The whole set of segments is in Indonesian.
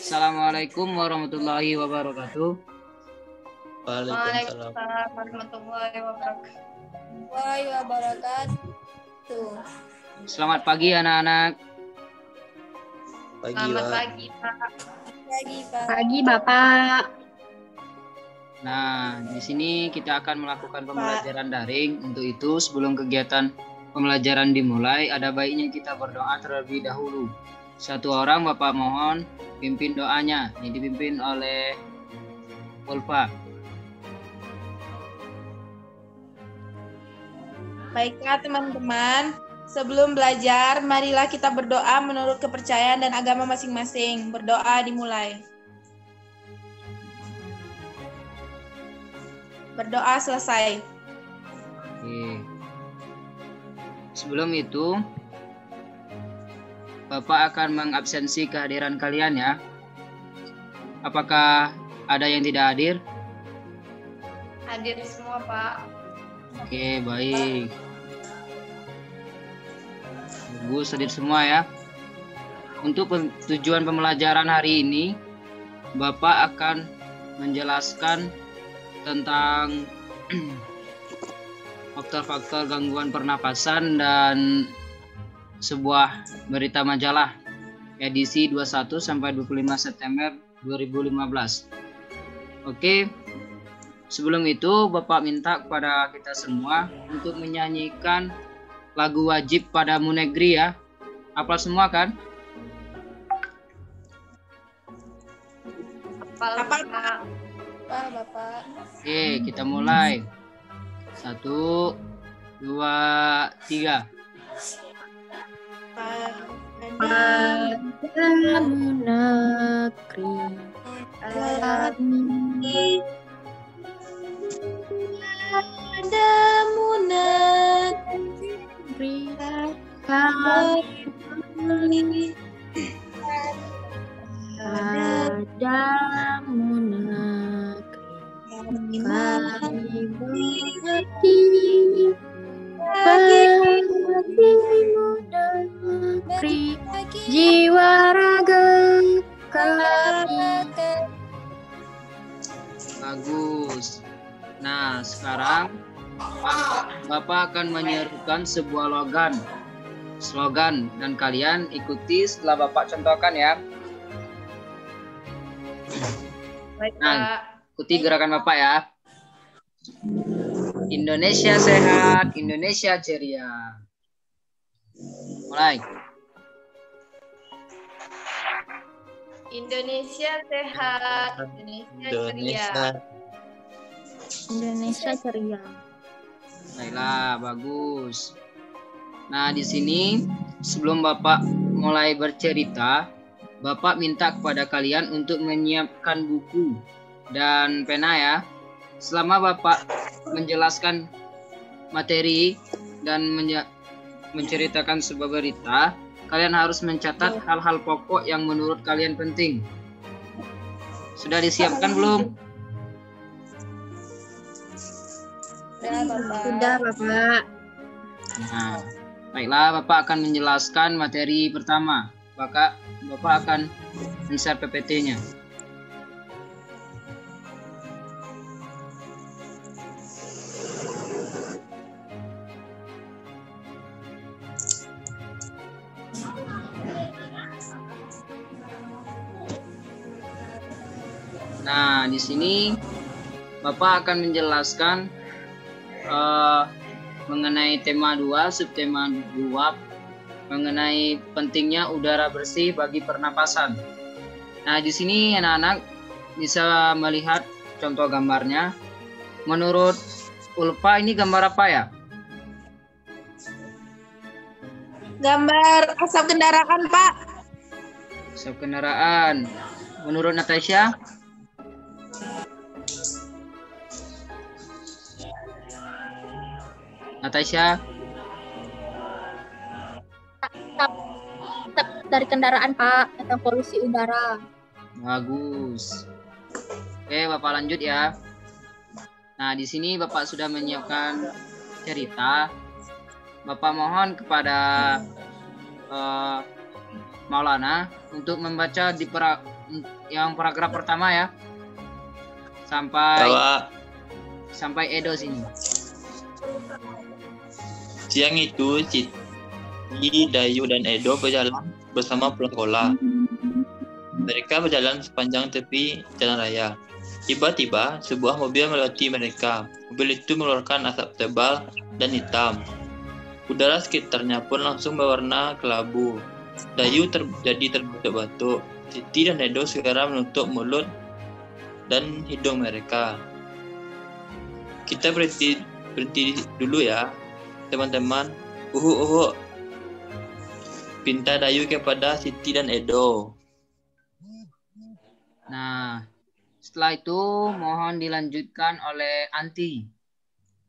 Assalamualaikum warahmatullahi wabarakatuh. Waalaikumsalam. warahmatullahi wabarakatuh. Selamat pagi anak-anak. Pagi, Selamat Pak. pagi, Pak. Pagi, Bapak. Nah, di sini kita akan melakukan pembelajaran daring. Untuk itu, sebelum kegiatan pembelajaran dimulai, ada baiknya kita berdoa terlebih dahulu. Satu orang Bapak mohon pimpin doanya. Ini dipimpin oleh Ulfa. Baiklah teman-teman, sebelum belajar, marilah kita berdoa menurut kepercayaan dan agama masing-masing. Berdoa dimulai. Berdoa selesai. Oke. Sebelum itu, Bapak akan mengabsensi kehadiran kalian ya. Apakah ada yang tidak hadir? Hadir semua, Pak. Oke, baik. Bagus, hadir semua ya. Untuk tujuan pembelajaran hari ini, Bapak akan menjelaskan tentang faktor-faktor gangguan pernapasan dan sebuah berita majalah edisi 21 sampai 25 September 2015. Oke. Sebelum itu, Bapak minta kepada kita semua untuk menyanyikan lagu wajib padamu negeri ya. Hafal semua kan? Hafal, Pak. Bapak. Oke, kita mulai. 1, 2, 3. Padamu negeri kami, Padamu negeri kami, padamu negeri kami berbakti, bagimu negeri jiwa raga kami. Bagus. Nah, sekarang Bapak akan menyerukan sebuah slogan dan kalian ikuti setelah Bapak contohkan ya. Baik, Nah, Pak. ikuti gerakan Bapak ya. Indonesia sehat, Indonesia ceria. Mulai. Indonesia sehat, Indonesia ceria. Indonesia. Indonesia ceria. Baiklah, bagus. Nah, di sini sebelum Bapak mulai bercerita, Bapak minta kepada kalian untuk menyiapkan buku dan pena ya. Selama Bapak menjelaskan materi dan menceritakan sebuah berita, kalian harus mencatat hal-hal pokok yang menurut kalian penting. Sudah disiapkan belum? Sudah, Bapak. Nah, baiklah, Bapak akan menjelaskan materi pertama. Bapak akan men-share PPT-nya. Nah, di sini Bapak akan menjelaskan mengenai tema 2, subtema 2, mengenai pentingnya udara bersih bagi pernapasan. Nah, di sini anak-anak bisa melihat contoh gambarnya. Menurut Ulfa, ini gambar apa ya? Gambar asap kendaraan, Pak. Asap kendaraan. Menurut Natasha? Natasha? Asap dari kendaraan, Pak, atau polusi udara. Bagus. Oke, Bapak lanjut ya. Nah, di sini Bapak sudah menyiapkan cerita. Bapak mohon kepada Maulana untuk membaca yang paragraf pertama ya. Sampai Bahwa Edo sini. siang itu Siti, Dayu, dan Edo berjalan bersama pulang sekolah. Mereka berjalan sepanjang tepi jalan raya. Tiba-tiba, sebuah mobil melewati mereka. Mobil itu mengeluarkan asap tebal dan hitam. Udara sekitarnya pun langsung berwarna kelabu. Dayu terjadi terbatuk-batuk. Siti dan Edo segera menutup mulut dan hidung mereka. Kita berhenti dulu ya, teman-teman. Pinta Dayu kepada Siti dan Edo. Nah, setelah itu mohon dilanjutkan oleh Anti.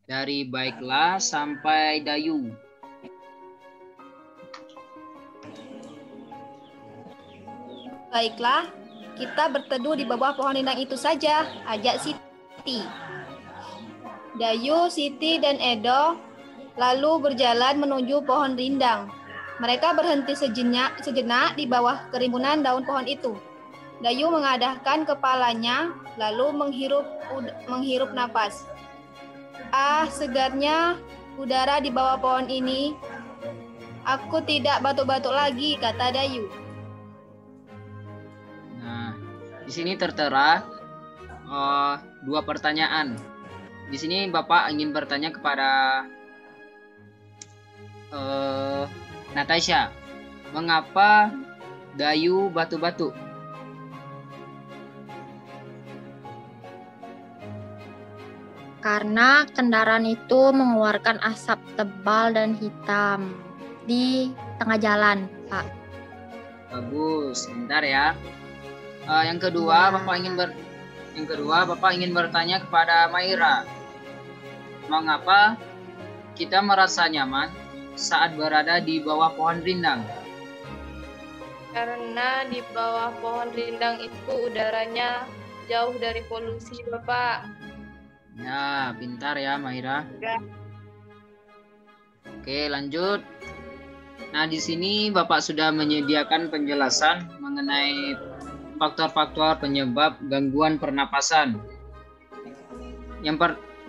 Dari baiklah sampai Dayu. Baiklah, kita berteduh di bawah pohon rindang itu saja, ajak Siti. Dayu, Siti, dan Edo lalu berjalan menuju pohon rindang. Mereka berhenti sejenak di bawah kerimbunan daun pohon itu. Dayu mengadahkan kepalanya, lalu menghirup napas. Ah, segarnya udara di bawah pohon ini. Aku tidak batuk-batuk lagi, kata Dayu. Nah, di sini tertera dua pertanyaan. Di sini Bapak ingin bertanya kepada Natasha, mengapa Dayu batuk-batuk? Karena kendaraan itu mengeluarkan asap tebal dan hitam di tengah jalan, Pak. Bagus, sebentar ya. Yang kedua, Bapak ingin bertanya kepada Maira, mengapa kita merasa nyaman saat berada di bawah pohon rindang? Karena di bawah pohon rindang itu udaranya jauh dari polusi, Bapak. Ya, pintar ya Maira. Ya. Oke, lanjut. Nah, di sini Bapak sudah menyediakan penjelasan mengenai faktor-faktor penyebab gangguan pernapasan.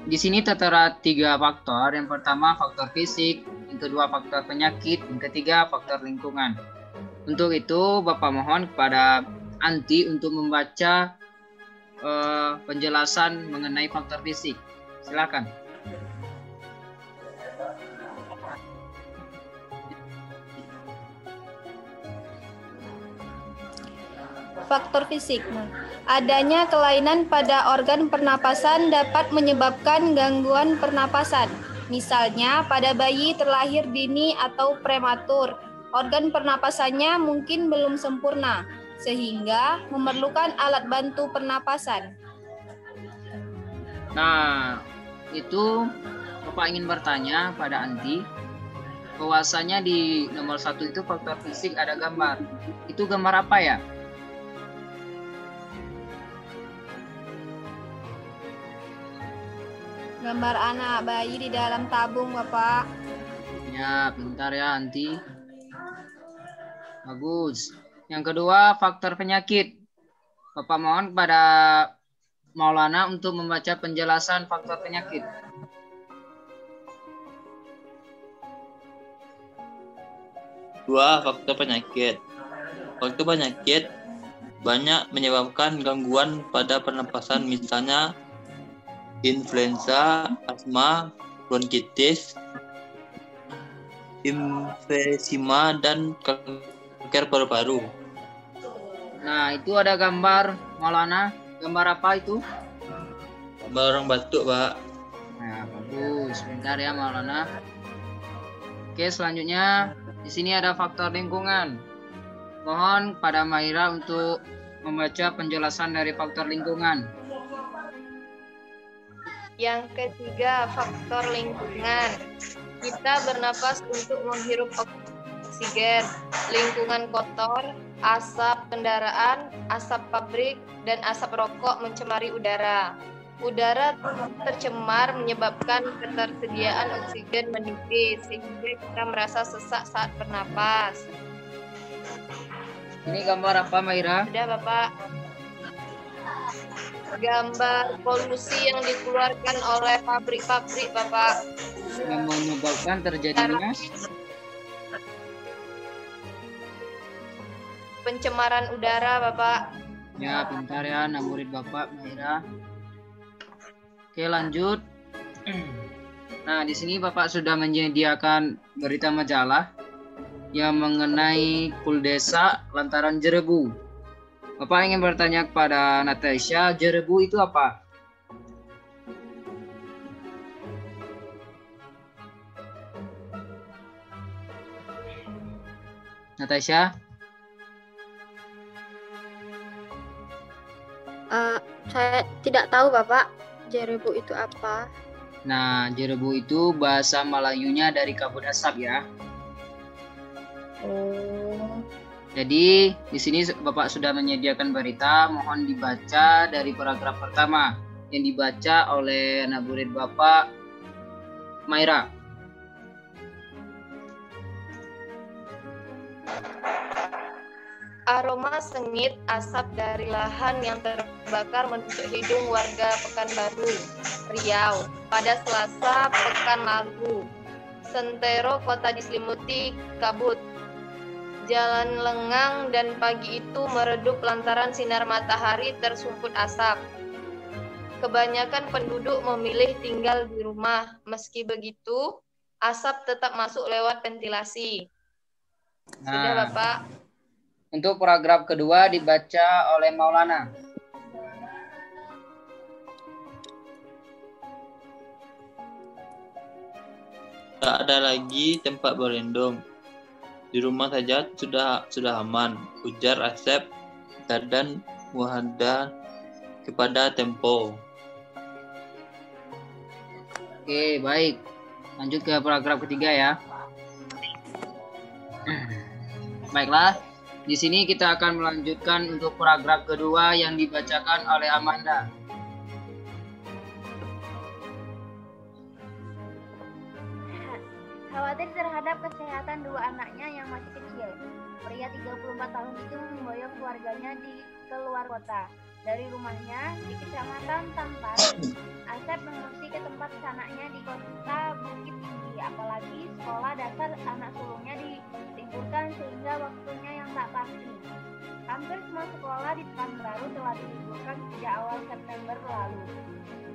Di sini tertera 3 faktor. Yang pertama faktor fisik, yang kedua faktor penyakit, yang ketiga faktor lingkungan. Untuk itu Bapak mohon kepada Anti untuk membaca penjelasan mengenai faktor fisik. Silakan. Faktor fisik. Adanya kelainan pada organ pernapasan dapat menyebabkan gangguan pernapasan. Misalnya, pada bayi terlahir dini atau prematur, organ pernapasannya mungkin belum sempurna, sehingga memerlukan alat bantu pernapasan. Nah, itu Bapak ingin bertanya pada Anti, bahwasanya di nomor 1 itu faktor fisik ada gambar. Itu gambar apa ya? Gambar anak bayi di dalam tabung, Bapak. Ya, pintar ya Anti. Bagus. Yang kedua, faktor penyakit. Bapak mohon kepada Maulana untuk membaca penjelasan faktor penyakit. Dua, faktor penyakit. Faktor penyakit banyak menyebabkan gangguan pada pernapasan, misalnya influenza, asma, bronkitis, emfisema, dan kanker paru-paru. Nah, itu ada gambar Maulana. Gambar apa itu? Gambar orang batuk, Pak. Nah, bagus. Bentar ya Maulana. Oke, selanjutnya di sini ada faktor lingkungan. Mohon pada Maira untuk membaca penjelasan dari faktor lingkungan. Yang ketiga, faktor lingkungan. Kita bernapas untuk menghirup oksigen, lingkungan kotor, asap kendaraan, asap pabrik, dan asap rokok mencemari udara. Udara tercemar menyebabkan ketersediaan oksigen menipis, sehingga kita merasa sesak saat bernapas. Ini gambar apa, Maira? Sudah, Bapak. Gambar polusi yang dikeluarkan oleh pabrik-pabrik, Bapak. Yang menyebabkan terjadinya pencemaran udara, Bapak. ya, pintar ya anak murid Bapak, Maira. Oke, lanjut. Nah, di sini Bapak sudah menyediakan berita majalah yang mengenai kuldesa lantaran Jerebu. Bapak ingin bertanya kepada Natasha, Jerebu itu apa? Natasha? Saya tidak tahu Bapak, Jerebu itu apa. Nah, Jerebu itu bahasa Melayunya dari kabut asap ya. Oh. Jadi di sini Bapak sudah menyediakan berita, mohon dibaca dari paragraf pertama yang dibaca oleh anak murid Bapak, Maira. Aroma sengit asap dari lahan yang terbakar menusuk hidung warga Pekanbaru, Riau pada Selasa pekan lalu. Sentero kota diselimuti kabut. Jalan lengang dan pagi itu meredup lantaran sinar matahari tersumbat asap. Kebanyakan penduduk memilih tinggal di rumah. Meski begitu, asap tetap masuk lewat ventilasi. Sudah, Bapak. Untuk paragraf kedua dibaca oleh Maulana. Tak ada lagi tempat berlindung. Di rumah saja sudah aman, ujar Asep dan Muhada kepada Tempo. Oke, baik. Lanjut ke paragraf ketiga ya. Baiklah, di sini kita akan melanjutkan untuk paragraf kedua yang dibacakan oleh Amanda. Khawatir terhadap kesehatan dua anaknya yang masih kecil, pria 34 tahun itu memboyong keluarganya di keluar kota. Dari rumahnya di Kecamatan Tampar, Asep mengungsi ke tempat sanaknya di kota Bukit Tinggi. Apalagi sekolah dasar anak sulungnya diliburkan sehingga waktunya yang tak pasti. Hampir semua sekolah di Pekanbaru telah diliburkan sejak awal September lalu.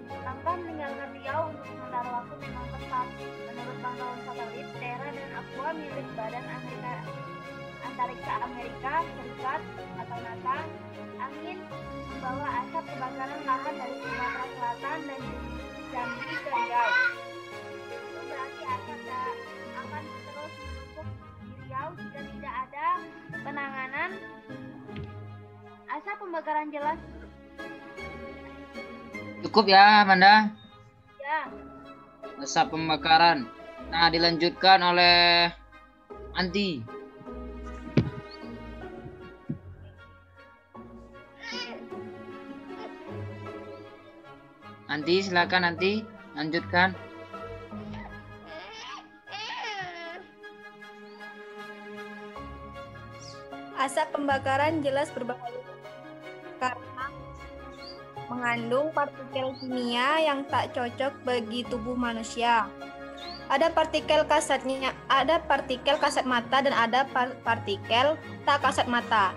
Langkah meninggalkan Riau untuk sementara waktu memang tepat. Menurut pantauan satelit, daerah dan aqua milik Badan Antariksa Amerika Serikat atau NASA, angin membawa asap kebakaran lahan dari Sumatera Selatan dan Jambi ke Riau. Itu berarti asap akan terus menumpuk di Riau jika tidak ada penanganan. Asap pembakaran jelas. Cukup ya, Amanda? Ya. Asap pembakaran. Nah, dilanjutkan oleh Anti. Anti, silakan Anti, lanjutkan. Asap pembakaran jelas berbahaya karena mengandung partikel kimia yang tak cocok bagi tubuh manusia. Ada partikel kasat mata dan ada partikel tak kasat mata.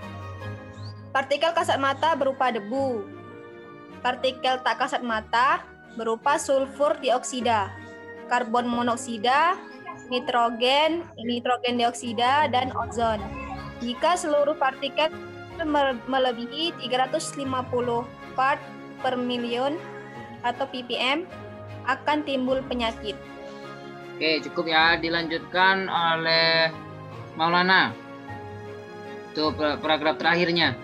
Partikel kasat mata berupa debu. Partikel tak kasat mata berupa sulfur dioksida, karbon monoksida, nitrogen dioksida, dan ozon. Jika seluruh partikel melebihi 350 part per million atau ppm, akan timbul penyakit. Oke, cukup ya. Dilanjutkan oleh Maulana. Itu paragraf terakhirnya.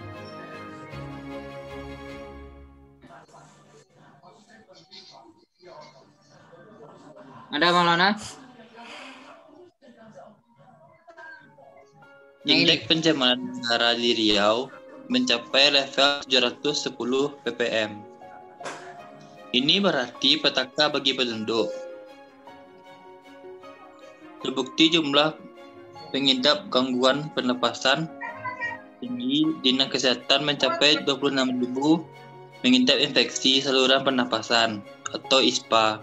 Ada Maulana? Indeks pencemaran udara di Riau mencapai level 710 ppm. Ini berarti petaka bagi penduduk. Terbukti jumlah pengidap gangguan pernapasan tinggi, Dinas Kesehatan mencapai 26.000 mengidap infeksi saluran pernapasan atau ISPA.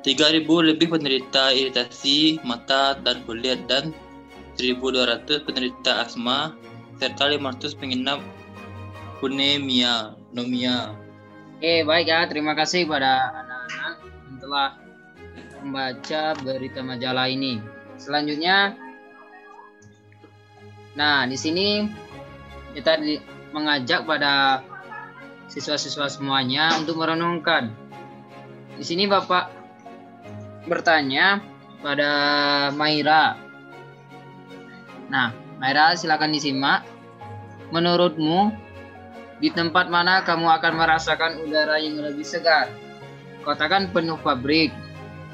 3.000 lebih penderita iritasi mata dan kulit dan 1.200 penderita asma serta 500 penginap pneumonia. Oke, baik ya. Terima kasih pada anak-anak yang telah membaca berita majalah ini. Selanjutnya, nah di sini kita mengajak pada siswa-siswa semuanya untuk merenungkan. Di sini Bapak bertanya pada Maira. Nah, Maira silakan disimak. Menurutmu, di tempat mana kamu akan merasakan udara yang lebih segar? Katakan penuh pabrik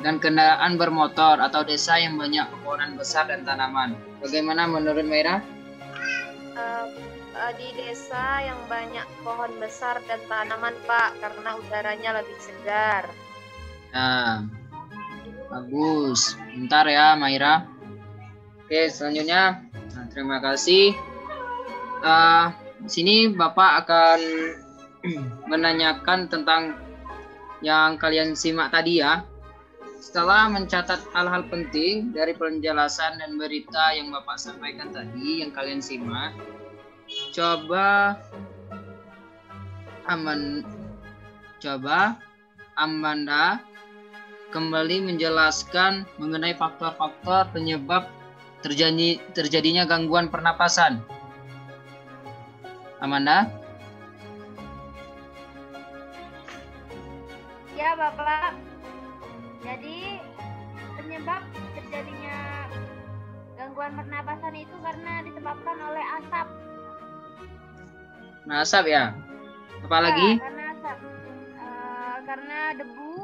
dan kendaraan bermotor atau desa yang banyak pepohonan besar dan tanaman. Bagaimana menurut Maira? Di desa yang banyak pohon besar dan tanaman, Pak, karena udaranya lebih segar. Nah, bagus. Bentar ya, Maira. Oke, selanjutnya. Nah, terima kasih. Di sini Bapak akan menanyakan tentang yang kalian simak tadi ya. Setelah mencatat hal-hal penting dari penjelasan dan berita yang Bapak sampaikan tadi, yang kalian simak, coba Amanda kembali menjelaskan mengenai faktor-faktor penyebab terjadinya gangguan pernapasan. Amanda? Ya, Bapak. Jadi penyebab terjadinya gangguan pernapasan itu karena disebabkan oleh asap. Nah, asap ya? Apalagi? Ya, karena asap. Karena debu,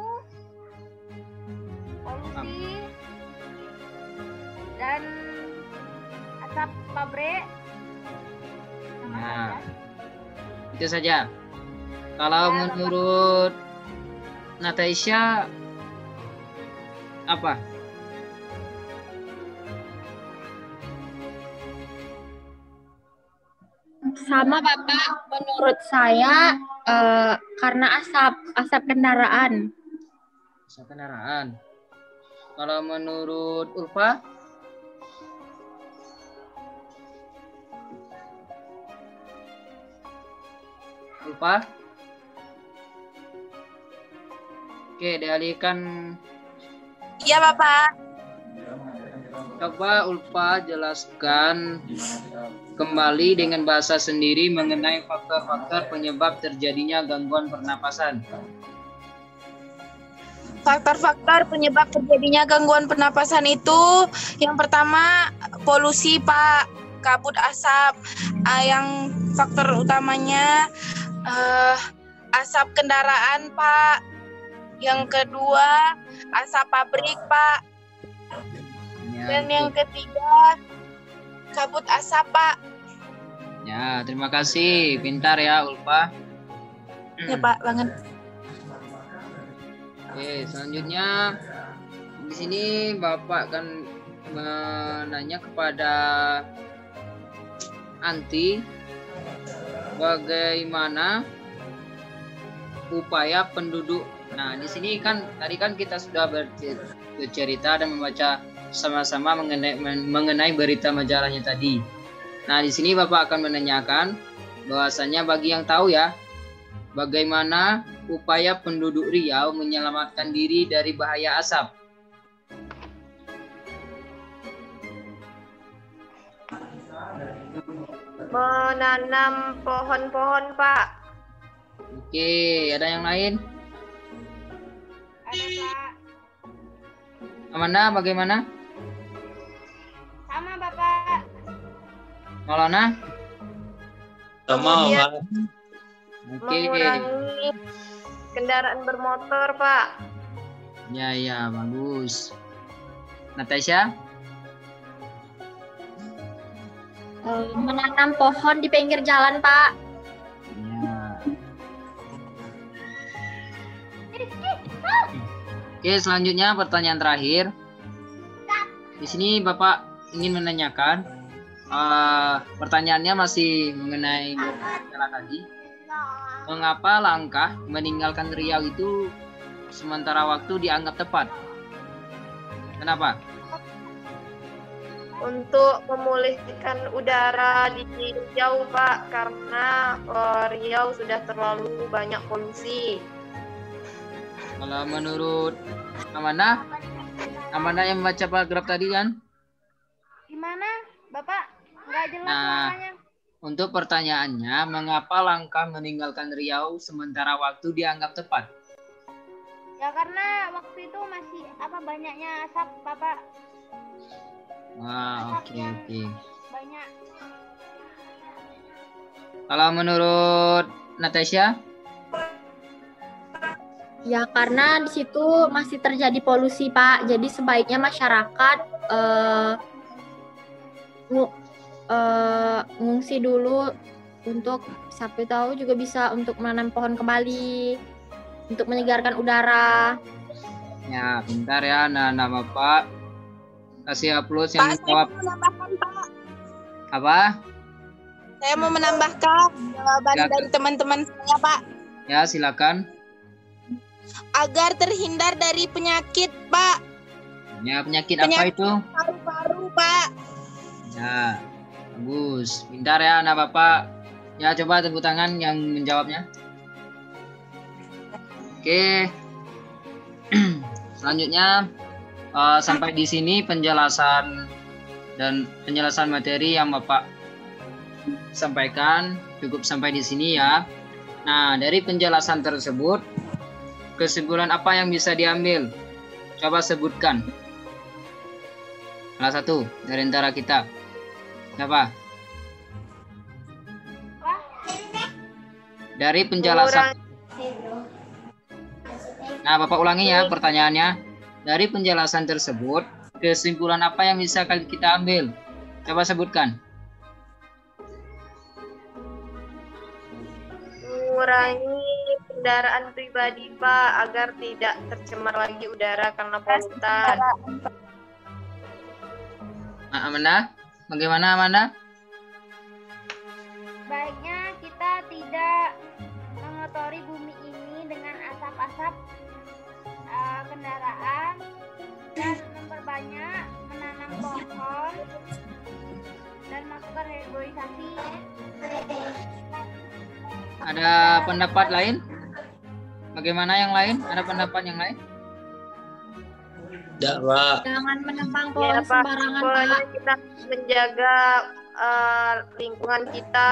polusi, dan asap pabrik. Nah, itu saja. Kalau menurut Natasha apa? Sama Bapak, menurut saya karena asap kendaraan. Asap kendaraan. Kalau menurut Ulfa? Ulfa? Oke, dialihkan. Iya, Bapak. Coba Ulfa jelaskan kembali dengan bahasa sendiri mengenai faktor-faktor penyebab terjadinya gangguan pernapasan. Faktor-faktor penyebab terjadinya gangguan pernapasan itu yang pertama polusi, Pak, kabut asap. Yang faktor utamanya asap kendaraan, Pak. Yang kedua asap pabrik, Pak. Ya, Dan yang ketiga kabut asap, Pak. ya, terima kasih. Pintar ya, Ulfa. Ya, Pak, banget. Oke, selanjutnya di sini Bapak akan menanya kepada Anti bagaimana upaya penduduk. Nah, di sini kan tadi kan kita sudah bercerita dan membaca sama-sama mengenai berita majalahnya tadi. Nah, di sini Bapak akan menanyakan bahwasanya bagi yang tahu ya, bagaimana upaya penduduk Riau menyelamatkan diri dari bahaya asap. Menanam pohon-pohon, Pak. Oke, ada yang lain? Ada, Pak. Amanda, bagaimana? Sama, Bapak. Maulana? Sama, Kemudian, Pak. Oke. mengurangi kendaraan bermotor, Pak. Ya, bagus. Natasha? Menanam pohon di pinggir jalan, Pak. Ya. Oke, selanjutnya pertanyaan terakhir. Di sini Bapak ingin menanyakan Pertanyaannya masih mengenai masalah tadi. Mengapa langkah meninggalkan Riau itu sementara waktu dianggap tepat? Kenapa? Untuk memulihkan udara di Riau, Pak, karena Riau sudah terlalu banyak polusi. Kalau menurut Amanah yang membaca paragraf tadi kan? Gimana, Bapak? Nggak jelas Nah, suaranya. untuk pertanyaannya, mengapa langkah meninggalkan Riau sementara waktu dianggap tepat? Ya karena waktu itu masih banyaknya asap, Bapak. Wah, oke. Banyak. Kalau menurut Natasha? Ya karena di situ masih terjadi polusi, Pak. Jadi sebaiknya masyarakat ngungsi dulu untuk siapa tahu juga bisa untuk menanam pohon kembali untuk menyegarkan udara. Ya, bentar ya, nah Bapak. Kasih upload yang Pak, jawab. saya mau menambahkan, Pak. Apa? Saya mau menambahkan jawaban Silakan. dari teman-teman saya, Pak. Ya, silakan. Agar terhindar dari penyakit, Pak. Ya, penyakit apa itu? Paru-paru, Pak. Ya, bagus. Pintar ya anak Bapak. Ya, coba tepuk tangan yang menjawabnya. Oke. Selanjutnya sampai di sini penjelasan materi yang Bapak sampaikan cukup sampai di sini ya. Nah, dari penjelasan tersebut kesimpulan apa yang bisa diambil? Coba sebutkan. Salah satu dari antara kita. Siapa? Dari penjelasan. Nah, Bapak ulangi ya pertanyaannya. Dari penjelasan tersebut, kesimpulan apa yang bisa kita ambil? Coba sebutkan. Mengurangi kendaraan pribadi, Pak, agar tidak tercemar lagi udara karena polutan. Amanda, bagaimana Amanda? Baiknya kita tidak mengotori bumi ini dengan asap-asap kendaraan dan memperbanyak menanam pohon dan melakukan reboisasi. Ada pendapat lain? Bagaimana yang lain? Ada pendapat yang lain? Tidak, Pak. Jangan menebang Ya, pohon Pak, sembarangan, pokoknya Pak. kita menjaga lingkungan kita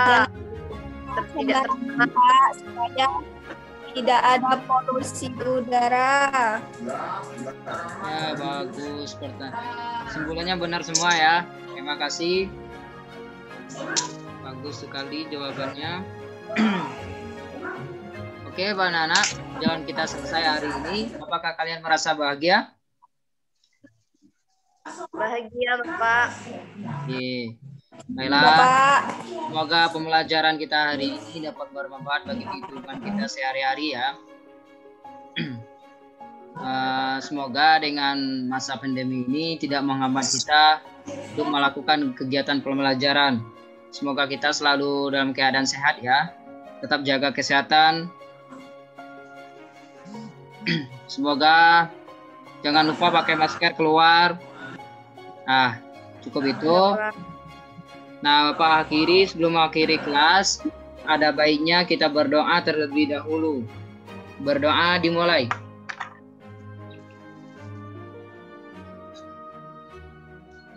tidak tercemar. Pak, supaya tidak ada polusi udara. Ya, bagus. Kesimpulannya benar semua ya. Terima kasih. Bagus sekali jawabannya. Oke, anak-anak, jalan kita selesai hari ini. Apakah kalian merasa bahagia? Bahagia, Bapak. Oke. Baiklah. Bapak, Semoga pembelajaran kita hari ini dapat bermanfaat bagi kehidupan kita sehari-hari ya. Semoga dengan masa pandemi ini tidak menghambat kita untuk melakukan kegiatan pembelajaran. Semoga kita selalu dalam keadaan sehat ya. Tetap jaga kesehatan. Semoga jangan lupa pakai masker keluar. Nah, cukup itu. Nah, Bapak akhiri, sebelum mengakhiri kelas, ada baiknya kita berdoa terlebih dahulu. Berdoa dimulai.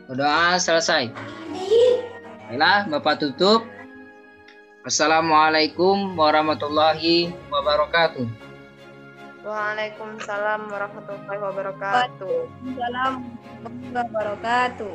Berdoa selesai. Baiklah, Bapak tutup. Assalamualaikum warahmatullahi wabarakatuh. Waalaikumsalam warahmatullahi wabarakatuh. Waalaikumsalam warahmatullahi wabarakatuh.